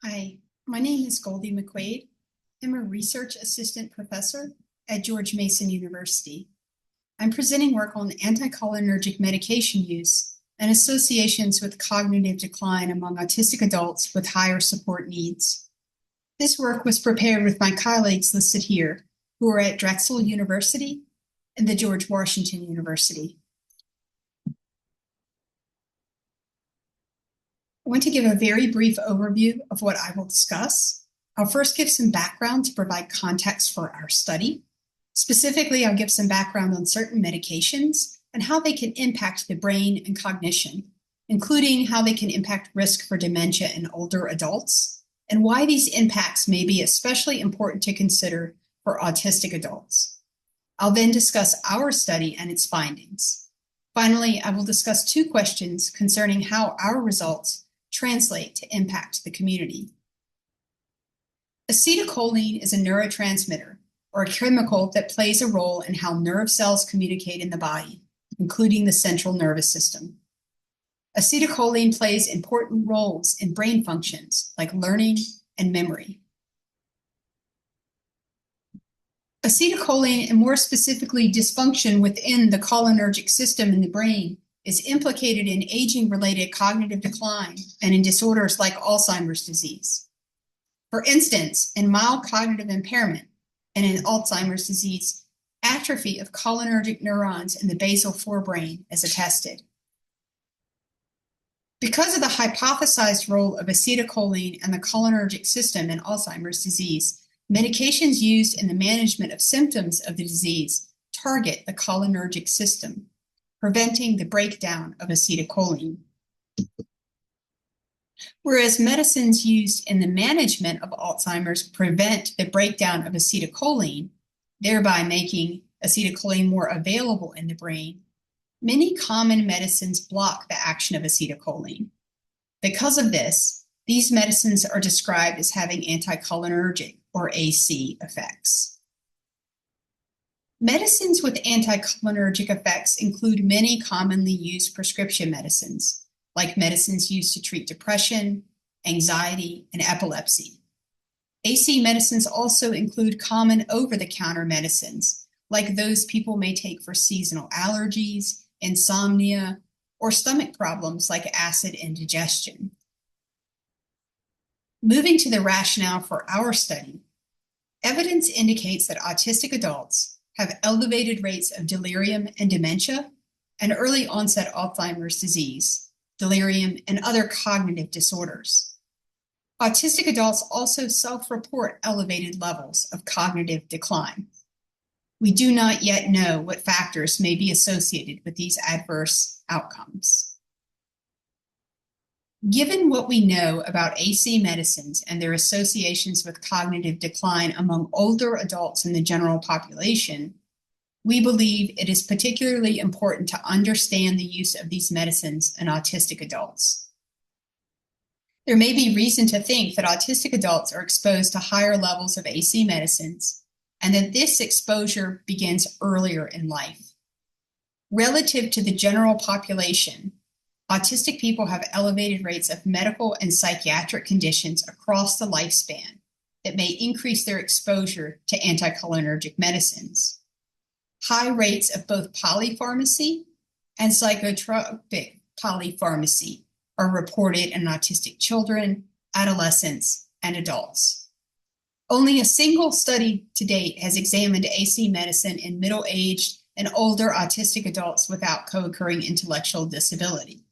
Hi, my name is Goldie McQuaid. I'm a research assistant professor at George Mason University. I'm presenting work on anticholinergic medication use and associations with cognitive decline among autistic adults with higher support needs. This work was prepared with my colleagues listed here, who are at Drexel University and the George Washington University. I want to give a very brief overview of what I will discuss. I'll first give some background to provide context for our study. Specifically, I'll give some background on certain medications and how they can impact the brain and cognition, including how they can impact risk for dementia in older adults, and why these impacts may be especially important to consider for autistic adults. I'll then discuss our study and its findings. Finally, I will discuss two questions concerning how our results translate to impact the community. Acetylcholine is a neurotransmitter, or a chemical that plays a role in how nerve cells communicate in the body, including the central nervous system. Acetylcholine plays important roles in brain functions like learning and memory. Acetylcholine, and more specifically dysfunction within the cholinergic system in the brain, is implicated in aging-related cognitive decline and in disorders like Alzheimer's disease. For instance, in mild cognitive impairment and in Alzheimer's disease, atrophy of cholinergic neurons in the basal forebrain is attested. Because of the hypothesized role of acetylcholine and the cholinergic system in Alzheimer's disease, medications used in the management of symptoms of the disease target the cholinergic system, preventing the breakdown of acetylcholine. Whereas medicines used in the management of Alzheimer's prevent the breakdown of acetylcholine, thereby making acetylcholine more available in the brain, many common medicines block the action of acetylcholine. Because of this, these medicines are described as having anticholinergic, or AC, effects. Medicines with anticholinergic effects include many commonly used prescription medicines, like medicines used to treat depression, anxiety, and epilepsy. AC medicines also include common over-the-counter medicines, like those people may take for seasonal allergies, insomnia, or stomach problems like acid indigestion. Moving to the rationale for our study, evidence indicates that autistic adults have elevated rates of delirium and dementia, and early onset Alzheimer's disease, delirium, and other cognitive disorders. Autistic adults also self-report elevated levels of cognitive decline. We do not yet know what factors may be associated with these adverse outcomes. Given what we know about AC medicines and their associations with cognitive decline among older adults in the general population, we believe it is particularly important to understand the use of these medicines in autistic adults. There may be reason to think that autistic adults are exposed to higher levels of AC medicines, and that this exposure begins earlier in life. Relative to the general population, autistic people have elevated rates of medical and psychiatric conditions across the lifespan that may increase their exposure to anticholinergic medicines. High rates of both polypharmacy and psychotropic polypharmacy are reported in autistic children, adolescents, and adults. Only a single study to date has examined AC medicine in middle-aged and older autistic adults without co-occurring intellectual disability.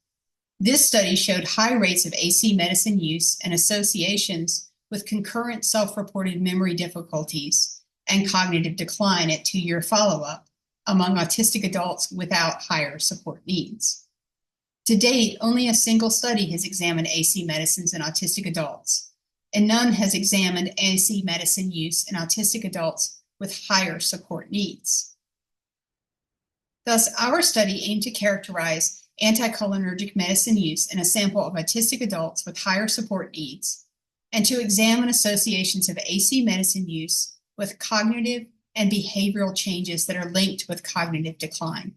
This study showed high rates of AC medicine use and associations with concurrent self-reported memory difficulties and cognitive decline at 2-year follow-up among autistic adults without higher support needs. To date, only a single study has examined AC medicines in autistic adults, and none has examined AC medicine use in autistic adults with higher support needs. Thus, our study aimed to characterize anticholinergic medicine use in a sample of autistic adults with higher support needs, and to examine associations of AC medicine use with cognitive and behavioral changes that are linked with cognitive decline.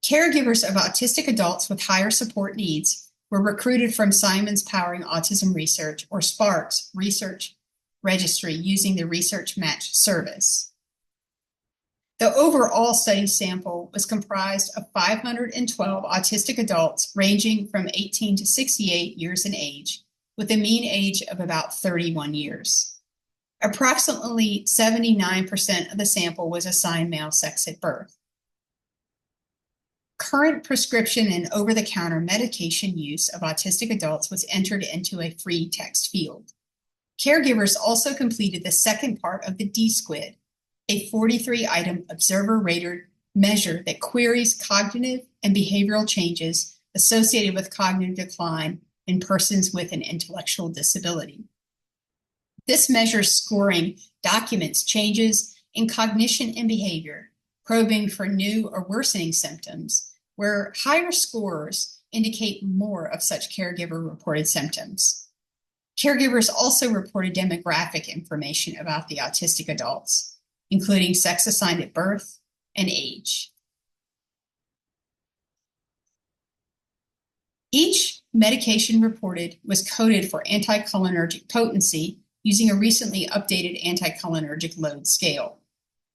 Caregivers of autistic adults with higher support needs were recruited from Simon's Powering Autism Research, or SPARCS, research registry using the Research Match service. The overall study sample was comprised of 512 autistic adults ranging from 18 to 68 years in age, with a mean age of about 31 years. Approximately 79% of the sample was assigned male sex at birth. Current prescription and over-the-counter medication use of autistic adults was entered into a free text field. Caregivers also completed the second part of the D-SQUID, a 43-item observer-rated measure that queries cognitive and behavioral changes associated with cognitive decline in persons with an intellectual disability. This measure's scoring documents changes in cognition and behavior, probing for new or worsening symptoms, where higher scores indicate more of such caregiver-reported symptoms. Caregivers also reported demographic information about the autistic adults, including sex assigned at birth and age. Each medication reported was coded for anticholinergic potency using a recently updated anticholinergic load scale.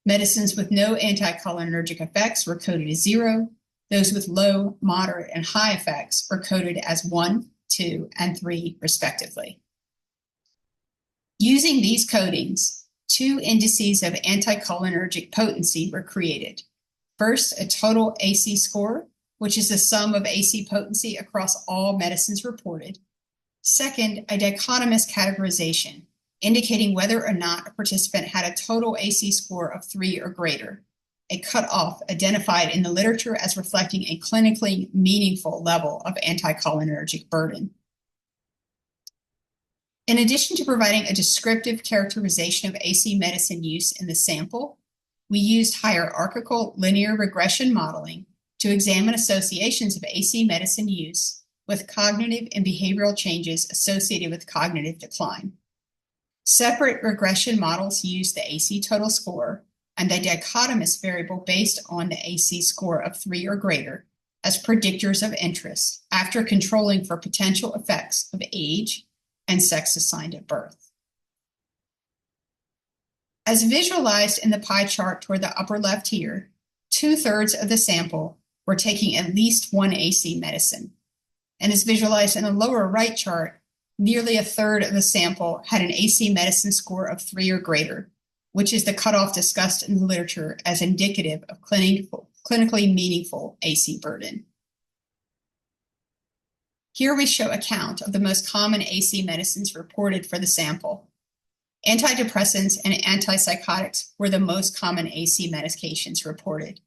Medicines with no anticholinergic effects were coded as 0. Those with low, moderate, and high effects were coded as 1, 2, and 3, respectively. Using these codings, 2 indices of anticholinergic potency were created. First, a total AC score, which is the sum of AC potency across all medicines reported. Second, a dichotomous categorization, indicating whether or not a participant had a total AC score of 3 or greater, a cutoff identified in the literature as reflecting a clinically meaningful level of anticholinergic burden. In addition to providing a descriptive characterization of AC medicine use in the sample, we used hierarchical linear regression modeling to examine associations of AC medicine use with cognitive and behavioral changes associated with cognitive decline. Separate regression models used the AC total score and a dichotomous variable based on the AC score of 3 or greater as predictors of interest after controlling for potential effects of age and sex assigned at birth. As visualized in the pie chart toward the upper left here, 2/3 of the sample were taking at least one AC medicine. And as visualized in the lower right chart, nearly 1/3 of the sample had an AC medicine score of 3 or greater, which is the cutoff discussed in the literature as indicative of clinically meaningful AC burden. Here we show a count of the most common AC medicines reported for the sample. Antidepressants and antipsychotics were the most common AC medications reported.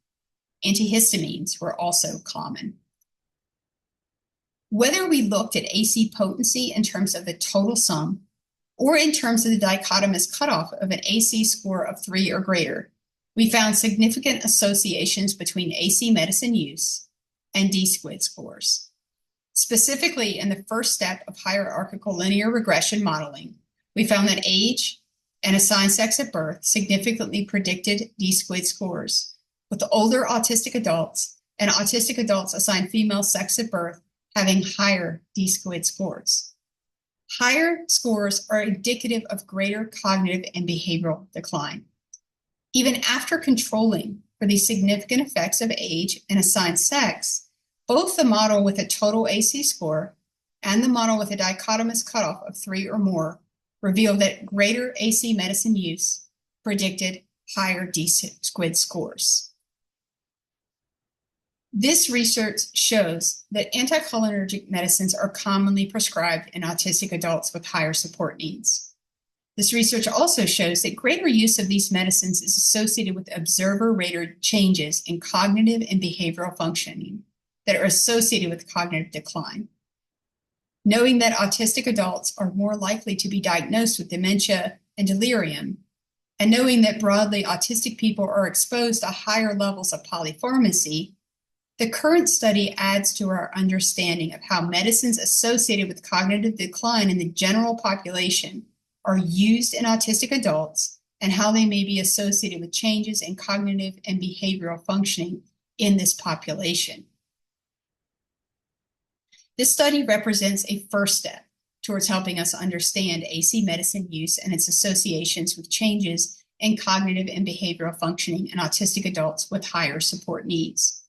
Antihistamines were also common. Whether we looked at AC potency in terms of the total sum or in terms of the dichotomous cutoff of an AC score of 3 or greater, we found significant associations between AC medicine use and D-SQUID scores. Specifically, in the first step of hierarchical linear regression modeling, we found that age and assigned sex at birth significantly predicted D-SQUID scores, with older autistic adults and autistic adults assigned female sex at birth having higher D-SQUID scores. Higher scores are indicative of greater cognitive and behavioral decline. Even after controlling for the significant effects of age and assigned sex, both the model with a total AC score and the model with a dichotomous cutoff of 3 or more revealed that greater AC medicine use predicted higher D-SQUID scores. This research shows that anticholinergic medicines are commonly prescribed in autistic adults with higher support needs. This research also shows that greater use of these medicines is associated with observer-rated changes in cognitive and behavioral functioning that are associated with cognitive decline. Knowing that autistic adults are more likely to be diagnosed with dementia and delirium, and knowing that broadly autistic people are exposed to higher levels of polypharmacy, the current study adds to our understanding of how medicines associated with cognitive decline in the general population are used in autistic adults and how they may be associated with changes in cognitive and behavioral functioning in this population. This study represents a first step towards helping us understand AC medicine use and its associations with changes in cognitive and behavioral functioning in autistic adults with higher support needs.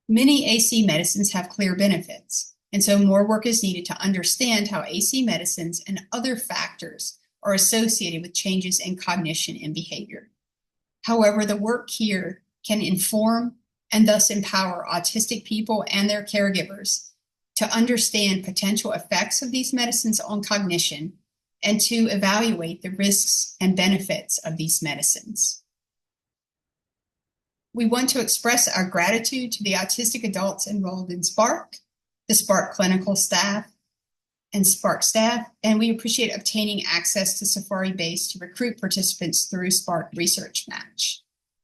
Many AC medicines have clear benefits, and so more work is needed to understand how AC medicines and other factors are associated with changes in cognition and behavior. However, the work here can inform and thus empower autistic people and their caregivers to understand potential effects of these medicines on cognition and to evaluate the risks and benefits of these medicines. We want to express our gratitude to the autistic adults enrolled in SPARK, the SPARK clinical staff, and SPARK staff, and we appreciate obtaining access to Safari Base to recruit participants through SPARK Research Match.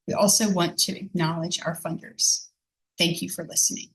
We also want to acknowledge our funders. Thank you for listening.